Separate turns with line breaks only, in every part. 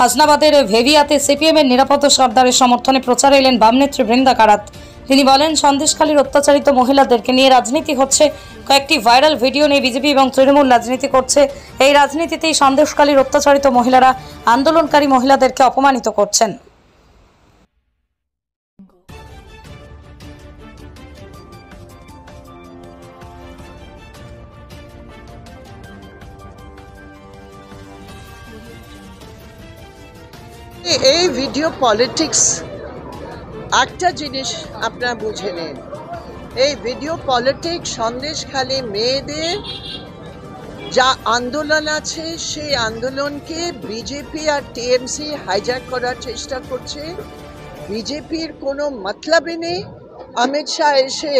হাসনাবাদের ভেভিয়াতে সিপিএমের নিরাপত্তা সর্দারের সমর্থনে প্রচারে এলেন বামনেত্রী বৃন্দা কারাত। তিনি বলেন, সন্দেশখালীর অত্যাচারিত মহিলাদেরকে নিয়ে রাজনীতি হচ্ছে। কয়েকটি ভাইরাল ভিডিও নিয়ে বিজেপি এবং তৃণমূল রাজনীতি করছে। এই রাজনীতিতেই সন্দেশখালীর অত্যাচারিত মহিলারা আন্দোলনকারী মহিলাদেরকে অপমানিত করছেন।
এই ভিডিও পলিটিক্স একটা জিনিস আপনারা বুঝে নিন, এই ভিডিও পলিটিক্স সন্দেশখালী মেয়েদের যা আন্দোলন আছে সেই আন্দোলনকে বিজেপি আর টিএমসি হাইজ্যাক করার চেষ্টা করছে। বিজেপির কোনো মতলবই নেই। অমিত শাহ এসে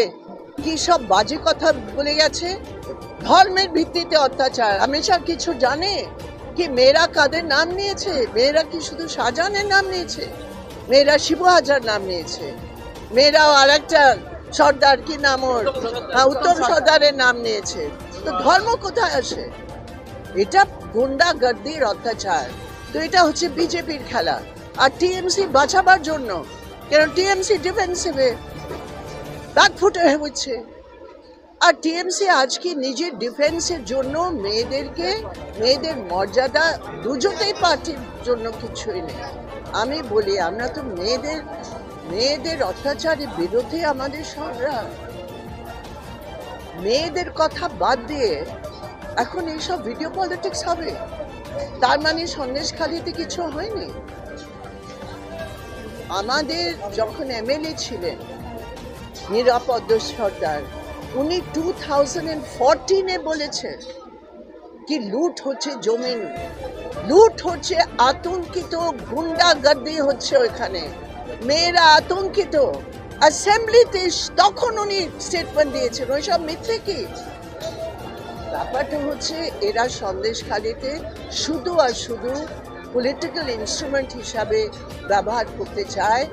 কি সব বাজে কথা বলে গেছে, ধর্মের ভিত্তিতে অত্যাচার। অমিত শাহ কিছু জানে কি মেয়েরা কাদের নাম নিয়েছে? মেয়েরা কি শুধু শাহজাহানের নাম নিয়েছে? মেয়েরা শিবু হাজার নাম নিয়েছে। মেয়েরাও আর একটা সর্দার, কি নাম ওর, উত্তম সর্দারের নাম নিয়েছে। তো ধর্ম কোথায় আসে? এটা গুন্ডাগর্দির অত্যাচার। তো এটা হচ্ছে বিজেপির খেলা আর টিএমসি বাঁচাবার জন্য, কেন টিএমসি ডিফেন্সিভে ব্যাকফুটে হয়ে হচ্ছে। আর টিএমসি আজকে নিজের ডিফেন্সের জন্য মেয়েদের মর্যাদা দুজনেই পার্টির জন্য কিছুই নেই। আমি বলি, আমরা তো মেয়েদের অত্যাচারের বিরুদ্ধে আমাদের সংগ্রাম। মেয়েদের কথা বাদ দিয়ে এখন এইসব ভিডিও পলিটিক্স হবে, তার মানে সন্দেশখালীতে কিছু হয়নি। আমাদের যখন এমএলএ ছিলেন নিরাপদ সর্দার, উনি 2014-এ বলেছেন কি লুট হচ্ছে, জমিন লুট হচ্ছে, আতঙ্কিত, গুন্ডাগর্দি হচ্ছে ওইখানে, মেয়েরা আতঙ্কিত। অ্যাসেম্বলিতে তখন উনি স্টেটমেন্ট দিয়েছেন। ওইসব মিথ্যে কি? ব্যাপারটা হচ্ছে এরা সন্দেশখালীতে শুধু আর শুধু পলিটিক্যাল ইনস্ট্রুমেন্ট হিসাবে ব্যবহার করতে চায়।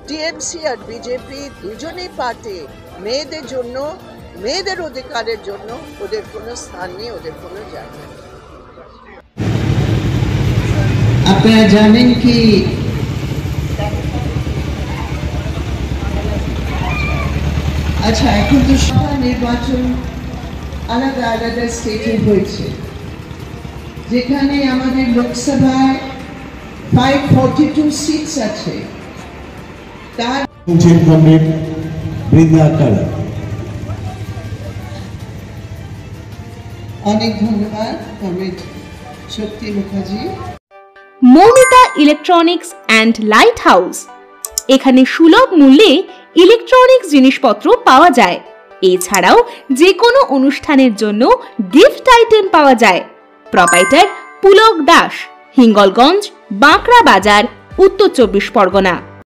টিএমসি আর বিজেপি দুজনেই পার্টি মেয়েদের জন্য, মেয়েদের অধিকারের জন্য ওদের কোনো স্থান নেই, ওদের কোনো জায়গা নেই।
আপনারা জানেন কি আচ্ছা, এখন তো সভা নির্বাচন আলাদা আলাদা স্টেটে হয়েছে, যেখানে আমাদের লোকসভায় 542 সিটস আছে। তার অনেক ধন্যবাদ comrade Shakti Mukherjee.
Moumita electronics and light house, এখানে সুলভ মূল্যে ইলেকট্রনিক্স জিনিসপত্র পাওয়া যায়। এছাড়াও যে কোনো অনুষ্ঠানের জন্য গিফট আইটেম পাওয়া যায়। প্রোপাইটার পুলক দাস, হিঙ্গলগঞ্জ, বাঁকড়া বাজার, উত্তর 24 পরগনা।